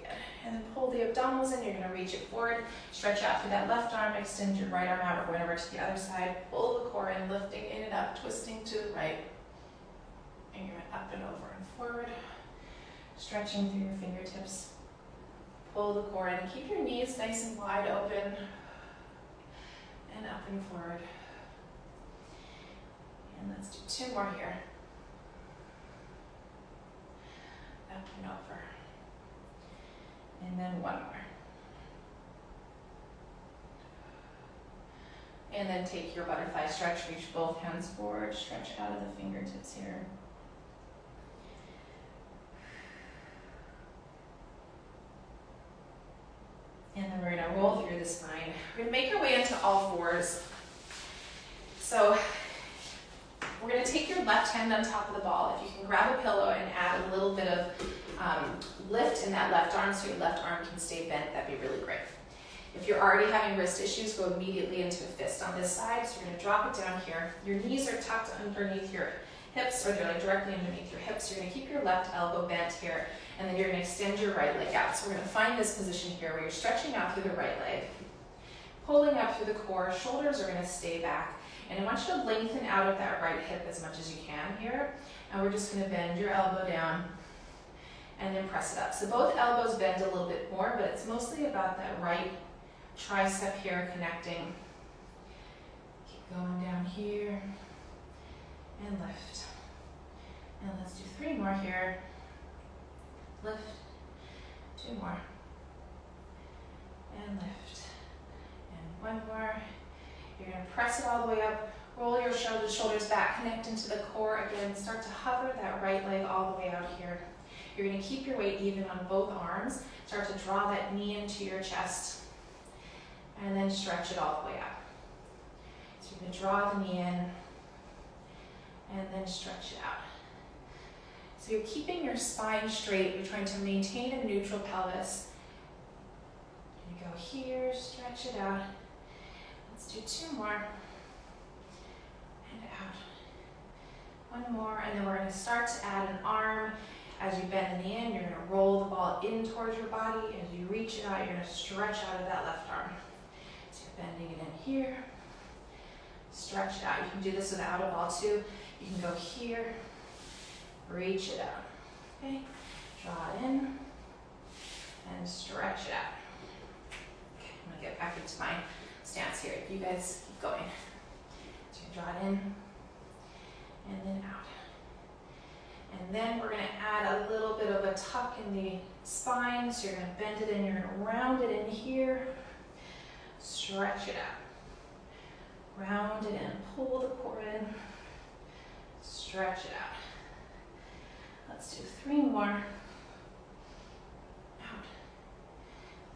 Good. And then pull the abdominals in. You're going to reach it forward. Stretch out through that left arm. Extend your right arm out. We're going over to the other side. Pull the core in, lifting in and up, twisting to the right. And you're up and over and forward. Stretching through your fingertips. Pull the core in. Keep your knees nice and wide open. And up and forward. And let's do 2 more here. Up and over. And then 1 more. And then take your butterfly stretch. Reach both hands forward. Stretch out of the fingertips here. And then we're going to roll through the spine. We're going to make our way into all fours. So we're going to take your left hand on top of the ball. If you can grab a pillow and add a little bit of lift in that left arm so your left arm can stay bent, that'd be really great. If you're already having wrist issues, go immediately into a fist on this side. So you're going to drop it down here. Your knees are tucked underneath your hips, or they're like directly underneath your hips. You're going to keep your left elbow bent here. And then you're going to extend your right leg out. So we're going to find this position here where you're stretching out through the right leg, pulling up through the core. Shoulders are going to stay back. And I want you to lengthen out of that right hip as much as you can here. And we're just going to bend your elbow down and then press it up. So both elbows bend a little bit more, but it's mostly about that right tricep here connecting. Keep going down here and lift. And let's do 3 more here. Lift. 2 more. And lift. And 1 more. You're going to press it all the way up. Roll your shoulders back. Connect into the core again. Start to hover that right leg all the way out here. You're going to keep your weight even on both arms. Start to draw that knee into your chest. And then stretch it all the way up. So you're going to draw the knee in and then stretch it out. So you're keeping your spine straight. You're trying to maintain a neutral pelvis. You go here, stretch it out. Let's do 2 more. And out. 1 more, and then we're going to start to add an arm. As you bend the knee in, you're going to roll the ball in towards your body. As you reach it out, you're going to stretch out of that left arm. So you're bending it in here. Stretch it out. You can do this without a ball too. You can go here, reach it out. Okay, draw it in, and stretch it out. Okay, I'm going to get back into my stance here. You guys keep going. So you draw it in, and then out. And then we're going to add a little bit of a tuck in the spine. So you're going to bend it in, you're going to round it in here, stretch it out. Round it in, pull the core in, stretch it out. Let's do 3 more. Out.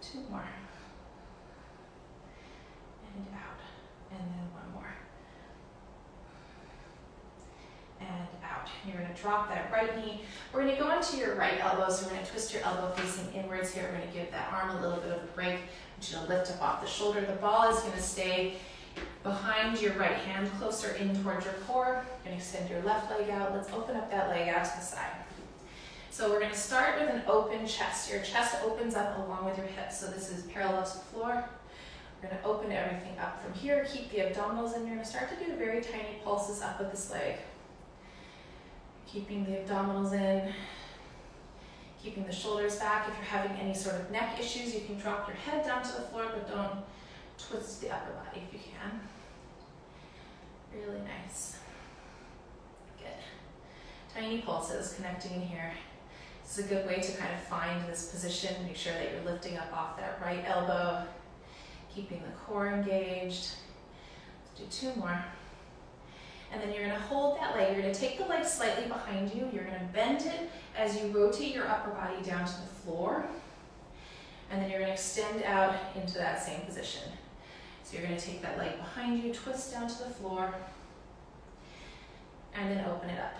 2 more. And out. And then 1 more. And out. You're going to drop that right knee. We're going to go into your right elbow, so we're going to twist your elbow facing inwards here. We're going to give that arm a little bit of a break. I want you to lift up off the shoulder. The ball is going to stay behind your right hand, closer in towards your core. You're going to extend your left leg out. Let's open up that leg out to the side. So we're going to start with an open chest. Your chest opens up along with your hips. So this is parallel to the floor. We're going to open everything up from here. Keep the abdominals in. You're going to start to do very tiny pulses up with this leg. Keeping the abdominals in. Keeping the shoulders back. If you're having any sort of neck issues, you can drop your head down to the floor, but don't twist the upper body if you can. Really nice. Good. Tiny pulses connecting in here. This is a good way to kind of find this position. Make sure that you're lifting up off that right elbow, keeping the core engaged. Let's do 2 more. And then you're going to hold that leg. You're going to take the leg slightly behind you. You're going to bend it as you rotate your upper body down to the floor. And then you're going to extend out into that same position. So you're going to take that leg behind you, twist down to the floor, and then open it up.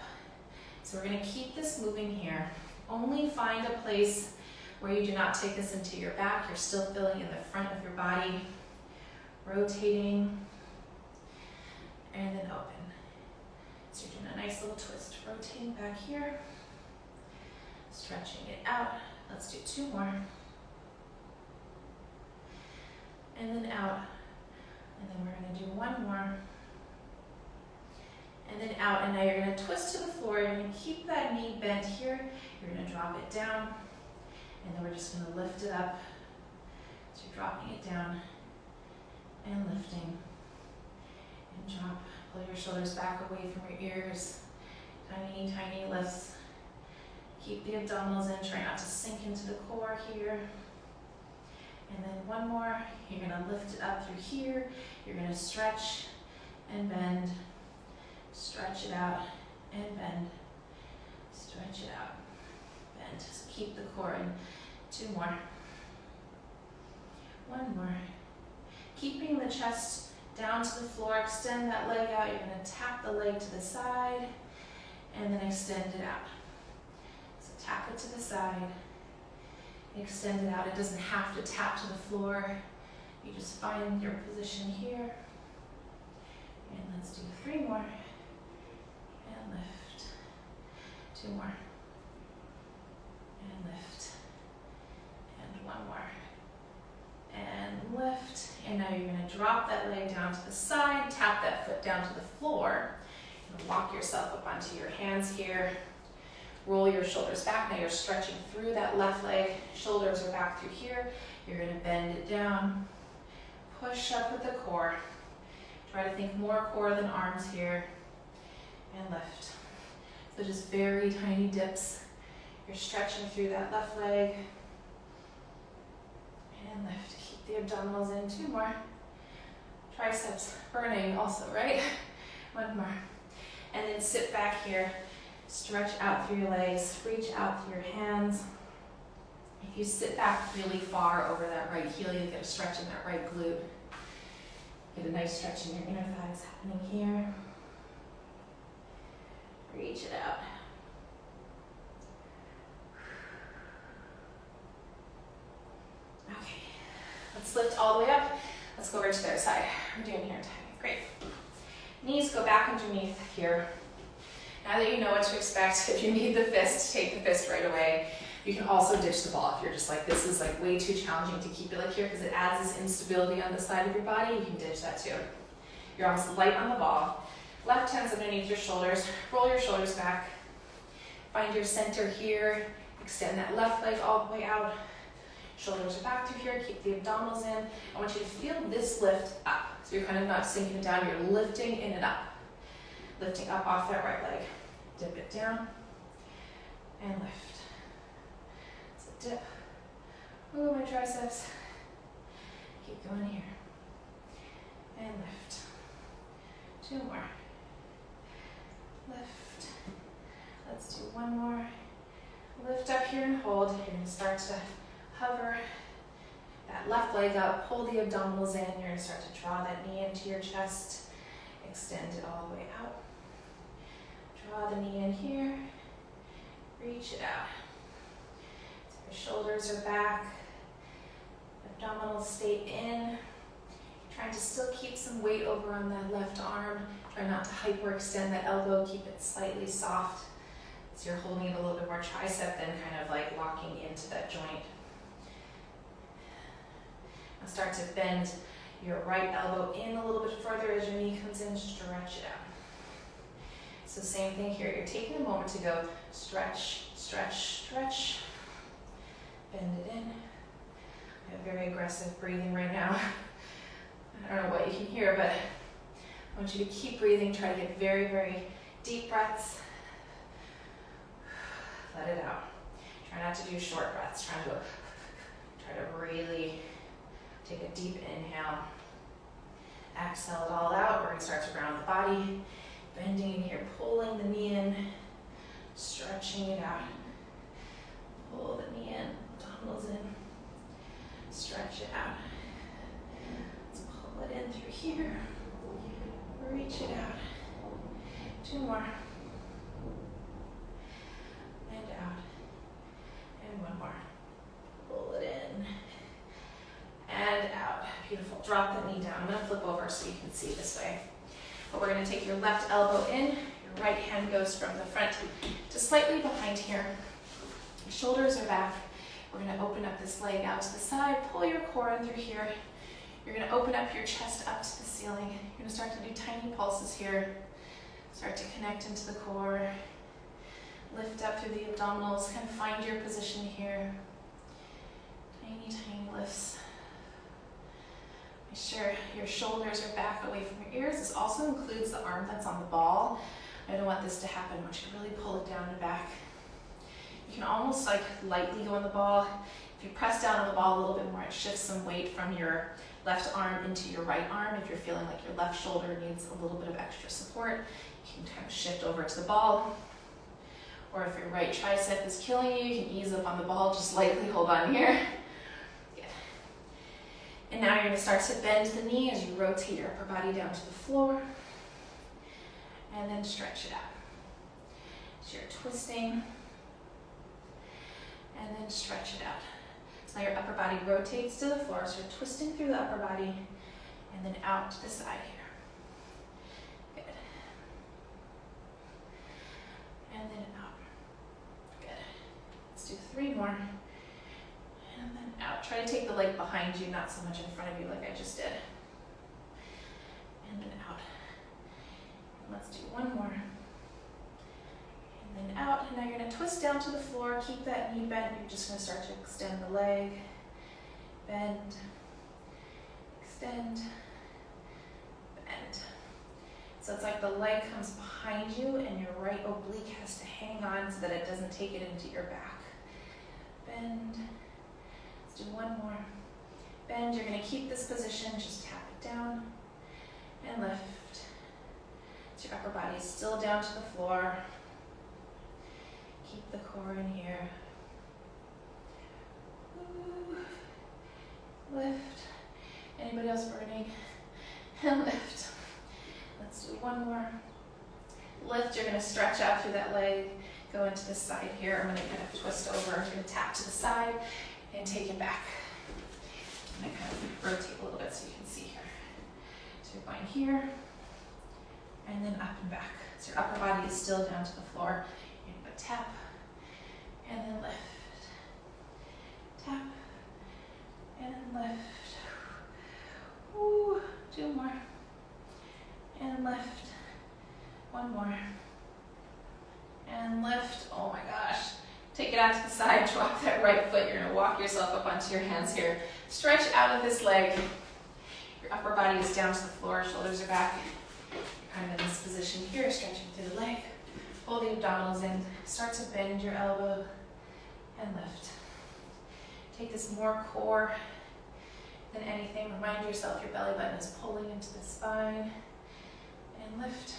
So we're going to keep this moving here. Only find a place where you do not take this into your back. You're still feeling in the front of your body, rotating, and then open. So you're doing a nice little twist, rotating back here, stretching it out. Let's do 2 more. And then out. And then we're going to do 1 more. And then out. And now you're going to twist to the floor. You're going to keep that knee bent here. You're going to drop it down. And then we're just going to lift it up. So you're dropping it down and lifting. And drop. Pull your shoulders back away from your ears. Tiny, tiny lifts. Keep the abdominals in. Try not to sink into the core here. And then 1 more. You're going to lift it up through here. You're going to stretch and bend. Stretch it out and bend. Stretch it out. Bend. So keep the core in. 2 more. 1 more. Keeping the chest down to the floor. Extend that leg out. You're going to tap the leg to the side and then extend it out. So tap it to the side. Extend it out. It doesn't have to tap to the floor. You just find your position here. And let's do 3 more. And lift. 2 more. And lift. And 1 more. And lift. And now you're going to drop that leg down to the side. Tap that foot down to the floor. And walk yourself up onto your hands here. Roll your shoulders back. Now you're stretching through that left leg. Shoulders are back through here. You're going to bend it down. Push up with the core. Try to think more core than arms here. And lift. So just very tiny dips. You're stretching through that left leg. And lift. Keep the abdominals in. 2 more. Triceps burning also, right? 1 more. And then sit back here. Stretch out through your legs, reach out through your hands. If you sit back really far over that right heel, you get a stretch in that right glute. Get a nice stretch in your inner thighs happening here. Reach it out. Okay, let's lift all the way up. Let's go over to the other side. We're doing here. Great. Knees go back underneath here. Now that you know what to expect, if you need the fist, take the fist right away. You can also ditch the ball if you're just like, this is like way too challenging to keep it like here because it adds this instability on the side of your body. You can ditch that too. You're almost light on the ball. Left hand's underneath your shoulders. Roll your shoulders back. Find your center here. Extend that left leg all the way out. Shoulders are back through here. Keep the abdominals in. I want you to feel this lift up. So you're kind of not sinking down. You're lifting in and up. Lifting up off that right leg. Dip it down and lift. So dip. Move my triceps. Keep going here. And lift. 2 more. Lift. Let's do 1 more. Lift up here and hold. You're going to start to hover that left leg up. Pull the abdominals in. You're going to start to draw that knee into your chest. Extend it all the way out. Draw the knee in here. Reach it out. So your shoulders are back. Abdominals stay in. Trying to still keep some weight over on that left arm. Try not to hyperextend that elbow. Keep it slightly soft. So you're holding it a little bit more tricep than kind of like locking into that joint. Now start to bend your right elbow in a little bit further as your knee comes in. Stretch it out. So same thing here. You're taking a moment to go stretch, stretch, stretch. Bend it in. I have very aggressive breathing right now. I don't know what you can hear, but I want you to keep breathing. Try to get very, very deep breaths. Let it out. Try not to do short breaths. Try to really take a deep inhale. Exhale it all out. We're going to start to ground the body. Bending in here, pulling the knee in, stretching it out. Pull the knee in, abdominals in, stretch it out. Let's pull it in through here, reach it out. 2 more. And out. And 1 more. Pull it in. And out. Beautiful. Drop that knee down. I'm going to flip over so you can see this way. But we're going to take your left elbow in, your right hand goes from the front to slightly behind here. Your shoulders are back. We're going to open up this leg out to the side, pull your core in through here. You're going to open up your chest up to the ceiling. You're going to start to do tiny pulses here. Start to connect into the core. Lift up through the abdominals, kind of find your position here. Tiny, tiny lifts. Make sure your shoulders are back away from your ears. This also includes the arm that's on the ball. I don't want this to happen. I want you to really pull it down and back. You can almost like lightly go on the ball. If you press down on the ball a little bit more, it shifts some weight from your left arm into your right arm. If you're feeling like your left shoulder needs a little bit of extra support, you can kind of shift over to the ball. Or if your right tricep is killing you, you can ease up on the ball, just lightly hold on here. And now you're going to start to bend the knee as you rotate your upper body down to the floor. And then stretch it out. So you're twisting. And then stretch it out. So now your upper body rotates to the floor. So you're twisting through the upper body. And then out to the side here. Good. And then out. Good. Let's do 3 more. And then out. Try to take the leg behind you, not so much in front of you like I just did. And then out. And let's do 1 more. And then out. And now you're going to twist down to the floor. Keep that knee bent. You're just going to start to extend the leg. Bend. Extend. Bend. So it's like the leg comes behind you and your right oblique has to hang on so that it doesn't take it into your back. Bend. Do 1 more. Bend. You're going to keep this position. Just tap it down and lift. So your upper body is still down to the floor. Keep the core in here. Ooh. Lift. Anybody else burning? and lift. Let's do one more. Lift, you're gonna stretch out through that leg, go into the side here. I'm gonna kind of twist over, I'm gonna tap to the side and take it back. I'm gonna kind of rotate a little bit so you can see here. So you're going here, and then up and back. So your upper body is still down to the floor. You're gonna go tap, and then lift. Tap, and then lift. Ooh, 2 more. And lift. 1 more. And lift. Oh my gosh. Take it out to the side, drop that right foot. You're gonna walk yourself up onto your hands here. Stretch out of this leg. Your upper body is down to the floor, shoulders are back. You're kind of in this position here, stretching through the leg. Pull the abdominals in. Start to bend your elbow and lift. Take this more core than anything. Remind yourself your belly button is pulling into the spine. And lift.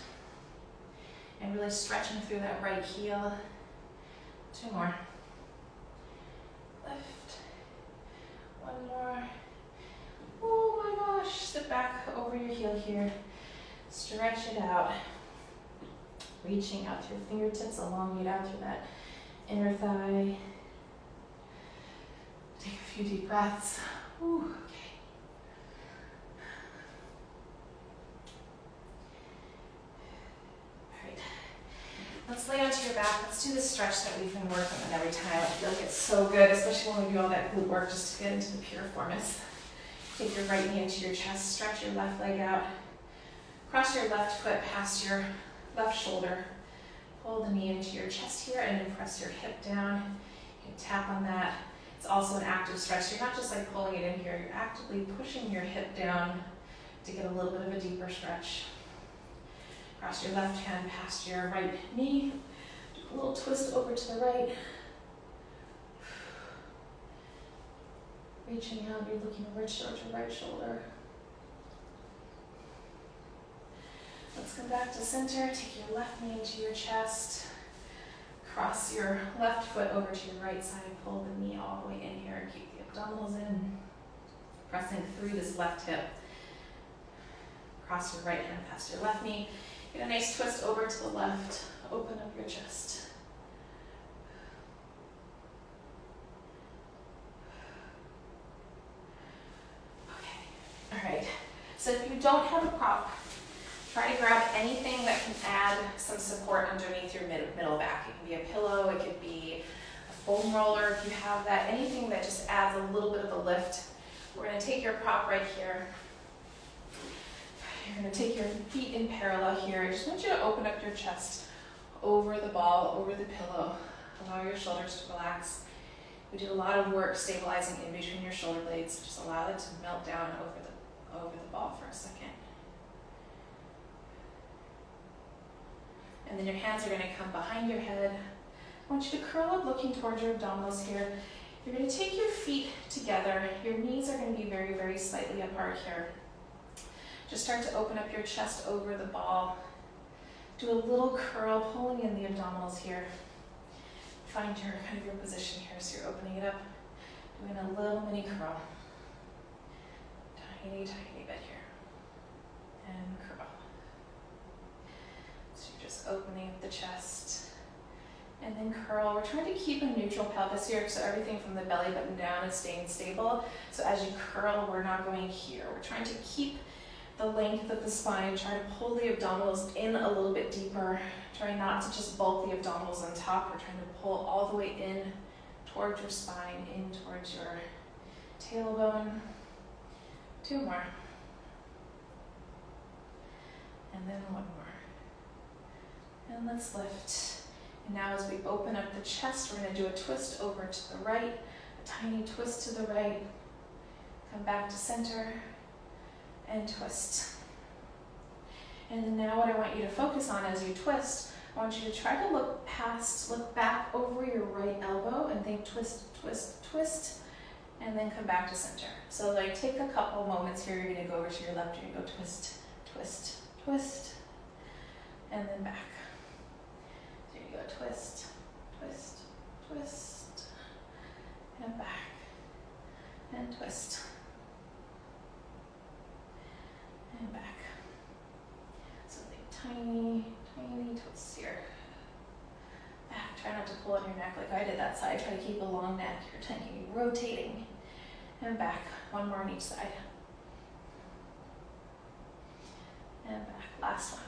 And really stretching through that right heel. 2 more. Lift. 1 more. Oh my gosh. Sit back over your heel here. Stretch it out. Reaching out through your fingertips, elongate out through that inner thigh. Take a few deep breaths. Ooh, okay. All right. Let's lay onto your back. Let's do the stretch that we've been working on every time. I feel like it's so good, especially when we do all that glute work just to get into the piriformis. Take your right knee into your chest. Stretch your left leg out. Cross your left foot past your left shoulder. Pull the knee into your chest here and then press your hip down. You can tap on that. It's also an active stretch. You're not just like pulling it in here, you're actively pushing your hip down to get a little bit of a deeper stretch. Cross your left hand past your right knee. Do a little twist over to the right. Reaching out, you're looking over to your right shoulder. Let's come back to center. Take your left knee into your chest. Cross your left foot over to your right side. Pull the knee all the way in here. Keep the abdominals in. Pressing through this left hip. Cross your right hand past your left knee. Get a nice twist over to the left. Open up your chest. Okay. All right. So if you don't have a prop, try to grab anything that can add some support underneath your middle back. It can be a pillow, it could be a foam roller if you have that, anything that just adds a little bit of a lift. We're going to take your prop right here. You're going to take your feet in parallel here. I just want you to open up your chest over the ball, over the pillow. Allow your shoulders to relax. We did a lot of work stabilizing in between your shoulder blades. Just allow it to melt down over the ball for a second. And then your hands are going to come behind your head. I want you to curl up looking towards your abdominals here. You're going to take your feet together. Your knees are going to be very, very slightly apart here. Just start to open up your chest over the ball. Do a little curl, pulling in the abdominals here. Find your kind of your position here. So you're opening it up, doing a little mini curl. Tiny, tiny bit here. And curl. So you're just opening up the chest. And then curl. We're trying to keep a neutral pelvis here so everything from the belly button down is staying stable. So as you curl, we're not going here. We're trying to keep the length of the spine. Try to pull the abdominals in a little bit deeper. Try not to just bulk the abdominals on top. We're trying to pull all the way in towards your spine, in towards your tailbone. 2 more. And then 1 more. And let's lift. And now as we open up the chest, we're going to do a twist over to the right, a tiny twist to the right. Come back to center and twist. And then now what I want you to focus on as you twist, I want you to try to look back over your right elbow and think twist, twist, twist, and then come back to center. So like take a couple moments here. You're going to go over to your left, you're going to go twist, twist, twist, and then back. So you go twist, twist, twist, and back, and twist, and back. So think tiny, tiny twists here. Back, try not to pull on your neck like I did that side. Try to keep a long neck. You're thinking, rotating. And back, one more on each side. And back, last one.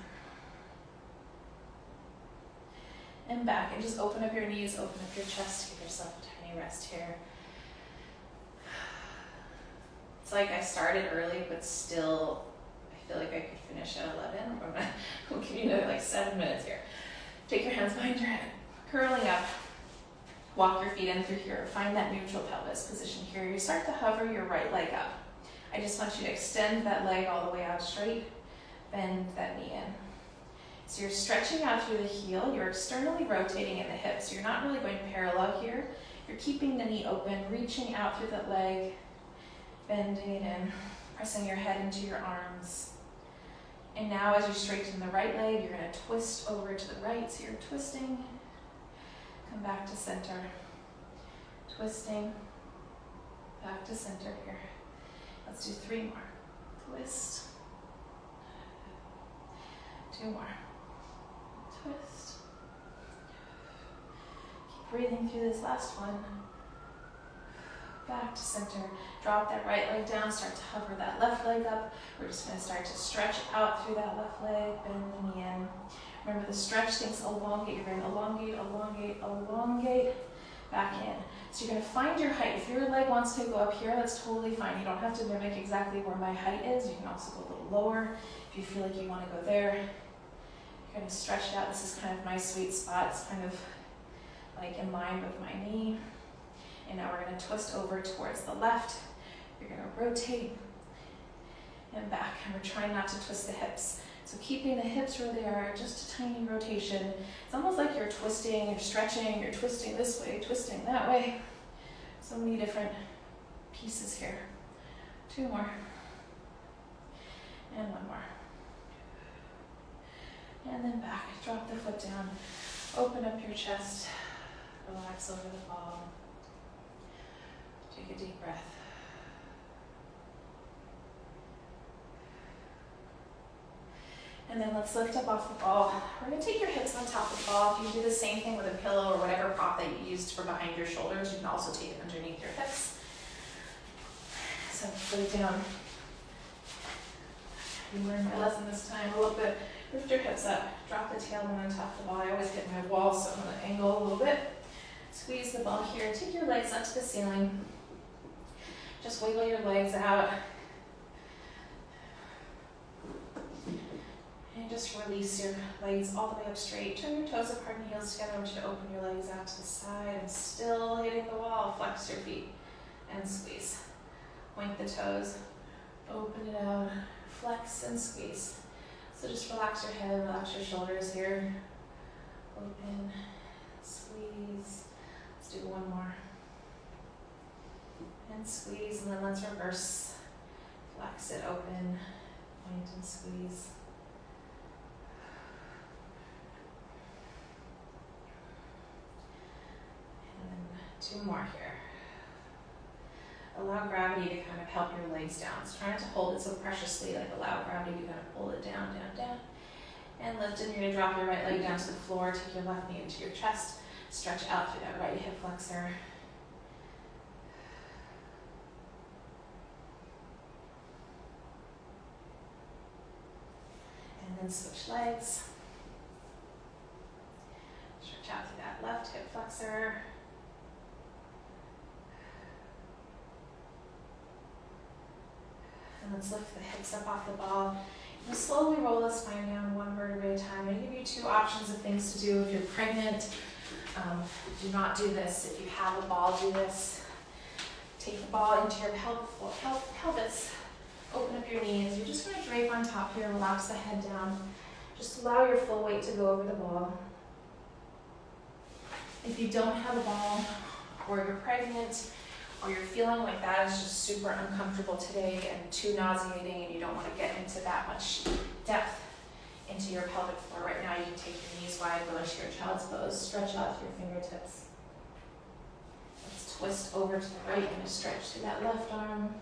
And back, and just open up your knees, open up your chest, give yourself a tiny rest here. It's like I started early, but still, I feel like I could finish at 11. We'll give you another like 7 minutes here. Take your hands behind your head, curling up. Walk your feet in through here. Find that neutral pelvis position here. You start to hover your right leg up. I just want you to extend that leg all the way out straight. Bend that knee in. So you're stretching out through the heel. You're externally rotating in the hips. You're not really going parallel here. You're keeping the knee open, reaching out through that leg, bending it in, pressing your head into your arms. And now as you straighten the right leg, you're going to twist over to the right. So you're twisting. Come back to center. Twisting. Back to center here. Let's do 3 more. Twist. 2 more. Twist. Keep breathing through this last one. Back to center. Drop that right leg down. Start to hover that left leg up. We're just going to start to stretch out through that left leg. Bend the knee in. Remember the stretch things elongate. You're going to elongate, elongate, elongate. Back in. So you're going to find your height. If your leg wants to go up here, that's totally fine. You don't have to mimic exactly where my height is. You can also go a little lower if you feel like you want to go there. You're going to stretch it out. This is kind of my sweet spot. It's kind of like in line with my knee. And now we're going to twist over towards the left. You're going to rotate and back. And we're trying not to twist the hips. So keeping the hips where they are, just a tiny rotation. It's almost like you're twisting, you're stretching, you're twisting this way, twisting that way. So many different pieces here. 2 more. And 1 more. And then back. Drop the foot down. Open up your chest. Relax over the ball. Take a deep breath. And then let's lift up off the ball. We're going to take your hips on top of the ball. If you do the same thing with a pillow or whatever prop that you used for behind your shoulders, you can also take it underneath your hips. So lay down. You learned my lesson this time a little bit. Lift your hips up. Drop the tailbone on top of the ball. I always hit my wall, so I'm going to angle a little bit. Squeeze the ball here. Take your legs up to the ceiling. Just wiggle your legs out. And just release your legs all the way up straight. Turn your toes apart and heels together. I want you to open your legs out to the side and still hitting the wall. Flex your feet and squeeze. Point the toes. Open it out. Flex and squeeze. So just relax your head, relax your shoulders here. Open, squeeze. Let's do 1 more. And squeeze, and then let's reverse. Flex it open, point and squeeze. And 2 more here. Allow gravity to kind of help your legs down. So try not to hold it so preciously, like allow gravity to kind of pull it down, down, down. And lift, and you're going to drop your right leg down to the floor. Take your left knee into your chest. Stretch out through that right hip flexor. And then switch legs. Stretch out through that left hip flexor. And let's lift the hips up off the ball. And slowly roll the spine down 1 vertebrae at a time. I give you 2 options of things to do. If you're pregnant, do not do this. If you have a ball, do this. Take the ball into your pelvis. Open up your knees. You're just going to drape on top here. Relax the head down. Just allow your full weight to go over the ball. If you don't have a ball, or you're pregnant, or you're feeling like that is just super uncomfortable today and too nauseating and you don't want to get into that much depth into your pelvic floor right now, you can take your knees wide, go into your child's pose, stretch out to your fingertips. Let's twist over to the right and stretch to that left arm.